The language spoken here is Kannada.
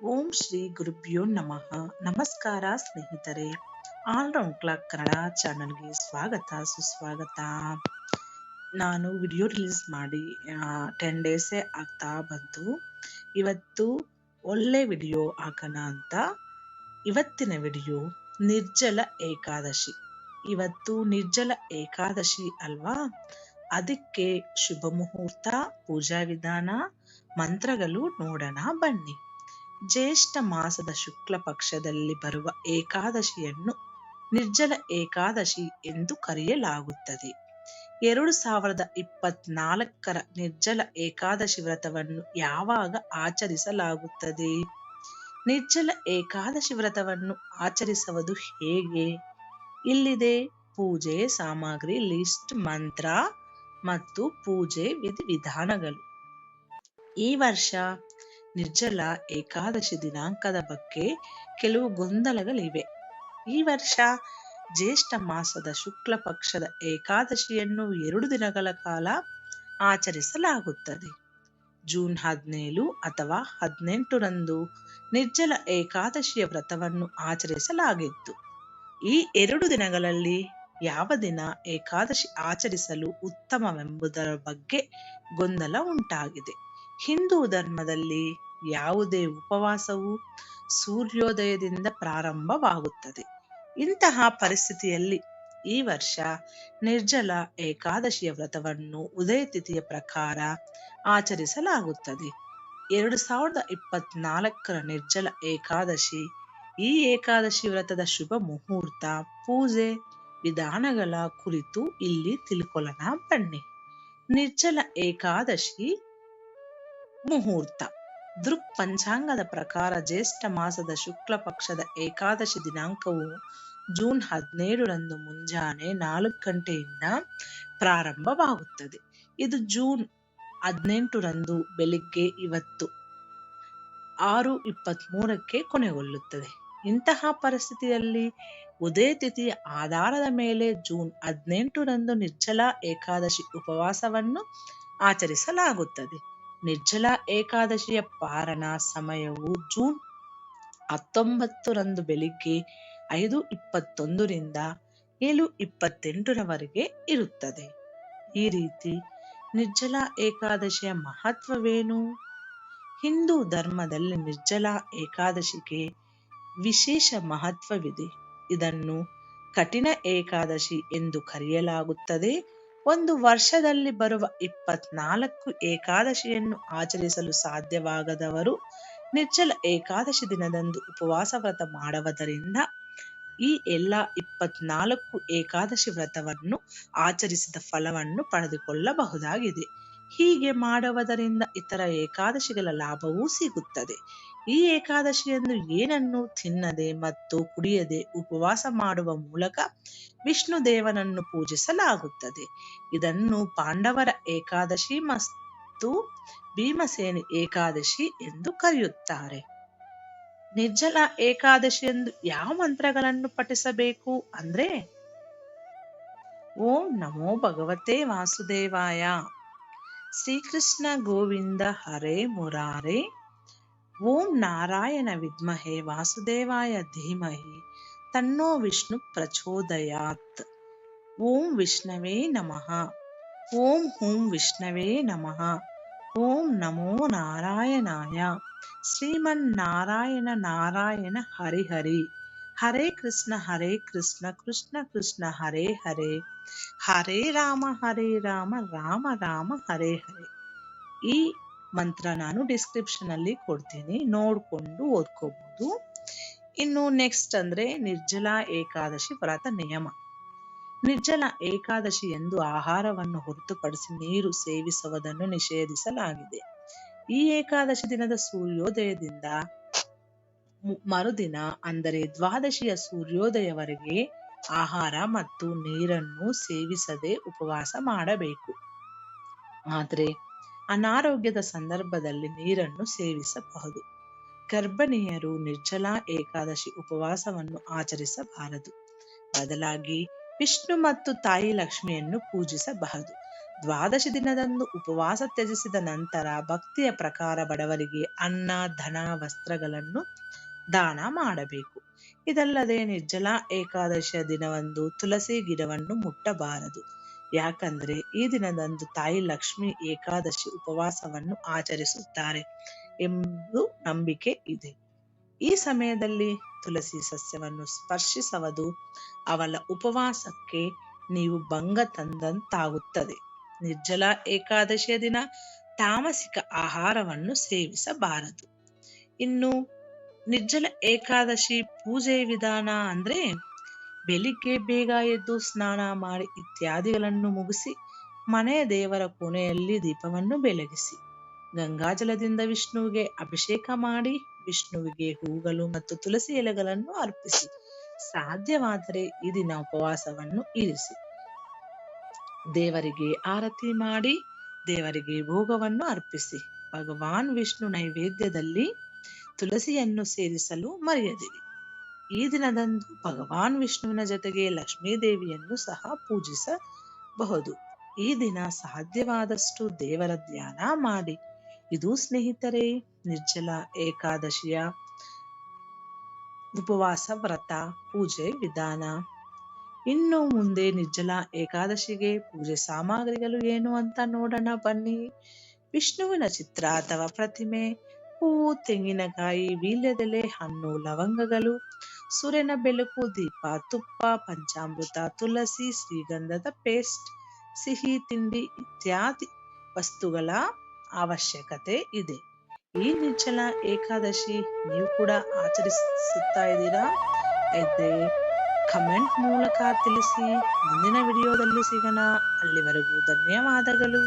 ಓಂ ಶ್ರೀ ಗುರುಭ್ಯೋ ನಮಃ. ನಮಸ್ಕಾರ ಸ್ನೇಹಿತರೆ. ಆಲ್ರೌಂಡ್ ಕ್ಲಾಕ್ ಕನ್ನಡ ಚಾನಲ್ಗೆ ಸ್ವಾಗತ ಸುಸ್ವಾಗತ. ನಾನು ವಿಡಿಯೋ ರಿಲೀಸ್ ಮಾಡಿ 10 ಡೇಸೇ ಆಗ್ತಾ ಬಂತು. ಇವತ್ತು ಒಳ್ಳೆ ವಿಡಿಯೋ ಹಾಕೋಣ ಅಂತ ಇವತ್ತಿನ ವಿಡಿಯೋ ನಿರ್ಜಲ ಏಕಾದಶಿ. ಇವತ್ತು ನಿರ್ಜಲ ಏಕಾದಶಿ ಅಲ್ವಾ, ಅದಕ್ಕೆ ಶುಭ ಮುಹೂರ್ತ, ಪೂಜಾ ವಿಧಾನ, ಮಂತ್ರಗಳು ನೋಡೋಣ ಬನ್ನಿ. ಜ್ಯೇಷ್ಠ ಮಾಸದ ಶುಕ್ಲ ಪಕ್ಷದಲ್ಲಿ ಬರುವ ಏಕಾದಶಿಯನ್ನು ನಿರ್ಜಲ ಏಕಾದಶಿ ಎಂದು ಕರೆಯಲಾಗುತ್ತದೆ. 2024 ನಿರ್ಜಲ ಏಕಾದಶಿ ವ್ರತವನ್ನು ಯಾವಾಗ ಆಚರಿಸಲಾಗುತ್ತದೆ? ನಿರ್ಜಲ ಏಕಾದಶಿ ವ್ರತವನ್ನು ಆಚರಿಸುವುದು ಹೇಗೆ? ಇಲ್ಲಿದೆ ಪೂಜೆ ಸಾಮಗ್ರಿ ಲಿಸ್ಟ್, ಮಂತ್ರ ಮತ್ತು ಪೂಜೆ ವಿಧಿವಿಧಾನಗಳು. ಈ ವರ್ಷ ನಿರ್ಜಲ ಏಕಾದಶಿ ದಿನಾಂಕದ ಬಗ್ಗೆ ಕೆಲವು ಗೊಂದಲಗಳಿವೆ. ಈ ವರ್ಷ ಜ್ಯೇಷ್ಠ ಮಾಸದ ಶುಕ್ಲ ಪಕ್ಷದ ಏಕಾದಶಿಯನ್ನು 2 ದಿನಗಳ ಕಾಲ ಆಚರಿಸಲಾಗುತ್ತದೆ. ಜೂನ್ 17 ಅಥವಾ 18ರಂದು ನಿರ್ಜಲ ಏಕಾದಶಿಯ ವ್ರತವನ್ನು ಆಚರಿಸಲಾಗಿತ್ತು. ಈ 2 ದಿನಗಳಲ್ಲಿ ಯಾವ ದಿನ ಏಕಾದಶಿ ಆಚರಿಸಲು ಉತ್ತಮವೆಂಬುದರ ಬಗ್ಗೆ ಗೊಂದಲ ಉಂಟಾಗಿದೆ. ಹಿಂದೂ ಧರ್ಮದಲ್ಲಿ ಯಾವುದೇ ಉಪವಾಸವು ಸೂರ್ಯೋದಯದಿಂದ ಪ್ರಾರಂಭವಾಗುತ್ತದೆ. ಇಂತಹ ಪರಿಸ್ಥಿತಿಯಲ್ಲಿ ಈ ವರ್ಷ ನಿರ್ಜಲ ಏಕಾದಶಿಯ ವ್ರತವನ್ನು ಉದಯ ತಿಥಿಯ ಪ್ರಕಾರ ಆಚರಿಸಲಾಗುತ್ತದೆ. 2024 ನಿರ್ಜಲ ಏಕಾದಶಿ. ಈ ಏಕಾದಶಿ ವ್ರತದ ಶುಭ ಮುಹೂರ್ತ, ಪೂಜೆ ವಿಧಾನಗಳ ಕುರಿತು ಇಲ್ಲಿ ತಿಳ್ಕೊಳ್ಳೋಣ ಬನ್ನಿ. ನಿರ್ಜಲ ಏಕಾದಶಿ ಮುಹೂರ್ತ. ದೃಕ್ ಪಂಚಾಂಗದ ಪ್ರಕಾರ ಜ್ಯೇಷ್ಠ ಮಾಸದ ಶುಕ್ಲ ಪಕ್ಷದ ಏಕಾದಶಿ ದಿನಾಂಕವು ಜೂನ್ 17ರಂದು ಮುಂಜಾನೆ 4 ಗಂಟೆಯಿಂದ ಪ್ರಾರಂಭವಾಗುತ್ತದೆ. ಇದು ಜೂನ್ 18ರಂದು ಬೆಳಿಗ್ಗೆ 6:23ಕ್ಕೆ ಕೊನೆಗೊಳ್ಳುತ್ತದೆ. ಇಂತಹ ಪರಿಸ್ಥಿತಿಯಲ್ಲಿ ಉದಯ ತಿಥಿಯ ಆಧಾರದ ಮೇಲೆ ಜೂನ್ 18ರಂದು ನಿರ್ಜಲ ಏಕಾದಶಿ ಉಪವಾಸವನ್ನು ಆಚರಿಸಲಾಗುತ್ತದೆ. ನಿರ್ಜಲ ಏಕಾದಶಿಯ ಪಾರಣ ಸಮಯವು ಜೂನ್ 19ರಂದು ಬೆಳಿಗ್ಗೆ 5:21ರಿಂದ 7:28ರವರೆಗೆ ಇರುತ್ತದೆ. ಈ ರೀತಿ ನಿರ್ಜಲ ಏಕಾದಶಿಯ ಮಹತ್ವವೇನು? ಹಿಂದೂ ಧರ್ಮದಲ್ಲಿ ನಿರ್ಜಲ ಏಕಾದಶಿಗೆ ವಿಶೇಷ ಮಹತ್ವವಿದೆ. ಇದನ್ನು ಕಠಿಣ ಏಕಾದಶಿ ಎಂದು ಕರೆಯಲಾಗುತ್ತದೆ. ಒಂದು ವರ್ಷದಲ್ಲಿ ಬರುವ 24 ಏಕಾದಶಿಯನ್ನು ಆಚರಿಸಲು ಸಾಧ್ಯವಾಗದವರು ನಿರ್ಜಲ ಏಕಾದಶಿ ದಿನದಂದು ಉಪವಾಸ ವ್ರತ ಮಾಡುವುದರಿಂದ ಈ ಎಲ್ಲ 24 ಏಕಾದಶಿ ವ್ರತವನ್ನು ಆಚರಿಸಿದ ಫಲವನ್ನು ಪಡೆದುಕೊಳ್ಳಬಹುದಾಗಿದೆ. ಹೀಗೆ ಮಾಡುವುದರಿಂದ ಇತರ ಏಕಾದಶಿಗಳ ಲಾಭವೂ ಸಿಗುತ್ತದೆ. ಈ ಏಕಾದಶಿಯಂದು ಏನನ್ನು ತಿನ್ನದೆ ಮತ್ತು ಕುಡಿಯದೆ ಉಪವಾಸ ಮಾಡುವ ಮೂಲಕ ವಿಷ್ಣು ದೇವನನ್ನು ಪೂಜಿಸಲಾಗುತ್ತದೆ. ಇದನ್ನು ಪಾಂಡವರ ಏಕಾದಶಿ ಮತ್ತು ಭೀಮಸೇನಿ ಏಕಾದಶಿ ಎಂದು ಕರೆಯುತ್ತಾರೆ. ನಿರ್ಜಲ ಏಕಾದಶಿಯಂದು ಯಾವ ಮಂತ್ರಗಳನ್ನು ಪಠಿಸಬೇಕು ಅಂದ್ರೆ, ಓಂ ನಮೋ ಭಗವತೆ ವಾಸುದೇವಾಯ, ಶ್ರೀಕೃಷ್ಣ ಗೋವಿಂದ ಹರೇ ಮುರಾರೇ, ಓಂ ನಾರಾಯಣ ವಿದ್ಮಹೇ ವಾಸುದೇವಾಯ ಧೀಮಹಿ ತನ್ನೋ ವಿಷ್ಣು ಪ್ರಚೋದಯಾತ್, ಓಂ ವಿಷ್ಣವೇ ನಮಃ, ಓಂ ಹೂಂ ವಿಷ್ಣವೇ ನಮಃ, ಓಂ ನಮೋ ನಾರಾಯಣಾಯ, ಶ್ರೀಮನ್ನಾರಾಯಣ ನಾರಾಯಣ ಹರಿ ಹರಿ, ಹರೇ ಕೃಷ್ಣ ಕೃಷ್ಣ ಕೃಷ್ಣ ಹರೇ ಹರೇ, ಹರೇ ರಾಮ ರಾಮ ರಾಮ ಹರೇ ಹರೇ. ಈ ಮಂತ್ರ ನಾನು ಡಿಸ್ಕ್ರಿಪ್ಷನ್ ಅಲ್ಲಿ ಕೊಡ್ತೀನಿ, ನೋಡ್ಕೊಂಡು ಓದ್ಕೋಬಹುದು. ಇನ್ನು ನೆಕ್ಸ್ಟ್ ಅಂದ್ರೆ ನಿರ್ಜಲ ಏಕಾದಶಿ ವ್ರತ ನಿಯಮ. ನಿರ್ಜಲ ಏಕಾದಶಿ ಎಂದು ಆಹಾರವನ್ನು ಹೊರತುಪಡಿಸಿ ನೀರು ಸೇವಿಸುವುದನ್ನು ನಿಷೇಧಿಸಲಾಗಿದೆ. ಈ ಏಕಾದಶಿ ದಿನದ ಸೂರ್ಯೋದಯದಿಂದ ಮರುದಿನ ಅಂದರೆ ದ್ವಾದಶಿಯ ಸೂರ್ಯೋದಯವರೆಗೆ ಆಹಾರ ಮತ್ತು ನೀರನ್ನು ಸೇವಿಸದೆ ಉಪವಾಸ ಮಾಡಬೇಕು. ಆದರೆ ಅನಾರೋಗ್ಯದ ಸಂದರ್ಭದಲ್ಲಿ ನೀರನ್ನು ಸೇವಿಸಬಹುದು. ಗರ್ಭಿಣಿಯರು ನಿರ್ಜಲ ಏಕಾದಶಿ ಉಪವಾಸವನ್ನು ಆಚರಿಸಬಾರದು. ಬದಲಾಗಿ ವಿಷ್ಣು ಮತ್ತು ತಾಯಿ ಲಕ್ಷ್ಮಿಯನ್ನು ಪೂಜಿಸಬಹುದು. ದ್ವಾದಶಿ ದಿನದಂದು ಉಪವಾಸ ತ್ಯಜಿಸಿದ ನಂತರ ಭಕ್ತಿಯ ಪ್ರಕಾರ ಬಡವರಿಗೆ ಅನ್ನ, ಧನ, ವಸ್ತ್ರಗಳನ್ನು ದಾನ ಮಾಡಬೇಕು. ಇದಲ್ಲದೆ ನಿರ್ಜಲ ಏಕಾದಶಿಯ ದಿನವಂದು ತುಳಸಿ ಗಿಡವನ್ನು ಮುಟ್ಟಬಾರದು. ಯಾಕಂದ್ರೆ ಈ ದಿನದಂದು ತಾಯಿ ಲಕ್ಷ್ಮಿ ಏಕಾದಶಿ ಉಪವಾಸವನ್ನು ಆಚರಿಸುತ್ತಾರೆ ಎಂಬುದು ನಂಬಿಕೆ ಇದೆ. ಈ ಸಮಯದಲ್ಲಿ ತುಳಸಿ ಸಸ್ಯವನ್ನು ಸ್ಪರ್ಶಿಸುವುದು ಅವಳ ಉಪವಾಸಕ್ಕೆ ನೀವು ಭಂಗ ತಂದಂತಾಗುತ್ತದೆ. ನಿರ್ಜಲ ಏಕಾದಶಿಯ ದಿನ ತಾಮಸಿಕ ಆಹಾರವನ್ನು ಸೇವಿಸಬಾರದು. ಇನ್ನು ನಿರ್ಜಲ ಏಕಾದಶಿ ಪೂಜೆ ವಿಧಾನ ಅಂದ್ರೆ ಬೆಳಿಗ್ಗೆ ಬೇಗ ಎದ್ದು ಸ್ನಾನ ಮಾಡಿ ಇತ್ಯಾದಿಗಳನ್ನು ಮುಗಿಸಿ ಮನೆಯ ದೇವರ ಕೋಣೆಯಲ್ಲಿ ದೀಪವನ್ನು ಬೆಳಗಿಸಿ ಗಂಗಾಜಲದಿಂದ ವಿಷ್ಣುವಿಗೆ ಅಭಿಷೇಕ ಮಾಡಿ ವಿಷ್ಣುವಿಗೆ ಹೂಗಳು ಮತ್ತು ತುಳಸಿ ಎಲೆಗಳನ್ನು ಅರ್ಪಿಸಿ ಸಾಧ್ಯವಾದರೆ ಈ ದಿನ ಉಪವಾಸವನ್ನು ಇರಿಸಿ ದೇವರಿಗೆ ಆರತಿ ಮಾಡಿ ದೇವರಿಗೆ ಭೋಗವನ್ನು ಅರ್ಪಿಸಿ. ಭಗವಾನ್ ವಿಷ್ಣು ನೈವೇದ್ಯದಲ್ಲಿ ತುಳಸಿಯನ್ನು ಸೇರಿಸಲು ಮರೆಯದಿರಿ. ಈ ದಿನದಂದು ಭಗವಾನ್ ವಿಷ್ಣುವಿನ ಜೊತೆಗೆ ಲಕ್ಷ್ಮೀ ದೇವಿಯನ್ನು ಸಹ ಪೂಜಿಸಬಹುದು. ಈ ದಿನ ಸಾಧ್ಯವಾದಷ್ಟು ದೇವರ ಧ್ಯಾನ ಮಾಡಿ. ಇದು ಸ್ನೇಹಿತರೆ ನಿರ್ಜಲ ಏಕಾದಶಿಯ ಉಪವಾಸ ವ್ರತ ಪೂಜೆ ವಿಧಾನ. ಇನ್ನು ಮುಂದೆ ನಿರ್ಜಲ ಏಕಾದಶಿಗೆ ಪೂಜೆ ಸಾಮಗ್ರಿಗಳು ಏನು ಅಂತ ನೋಡೋಣ ಬನ್ನಿ. ವಿಷ್ಣುವಿನ ಚಿತ್ರ ಅಥವಾ ಪ್ರತಿಮೆ, ಹೂವು, ತೆಂಗಿನಕಾಯಿ, ವೀಳ್ಯದೆಲೆ, ಹಣ್ಣು, ಲವಂಗಗಳು, ಸೂರ್ಯನ ಬೆಳಕು, ದೀಪ, ತುಪ್ಪ, ಪಂಚಾಮೃತ, ತುಳಸಿ, ಶ್ರೀಗಂಧದ ಪೇಸ್ಟ್, ಸಿಹಿ ತಿಂಡಿ ಇತ್ಯಾದಿ ವಸ್ತುಗಳ ಅವಶ್ಯಕತೆ ಇದೆ. ಈ ನಿರ್ಜಲ ಏಕಾದಶಿ ನೀವು ಕೂಡ ಆಚರಿಸುತ್ತಾ ಇದ್ದೀರಾ? ಇದ್ರೆ ಕಮೆಂಟ್ ಮೂಲಕ ತಿಳಿಸಿ. ಮುಂದಿನ ವಿಡಿಯೋದಲ್ಲಿ ಸಿಗೋಣ. ಅಲ್ಲಿವರೆಗೂ ಧನ್ಯವಾದಗಳು.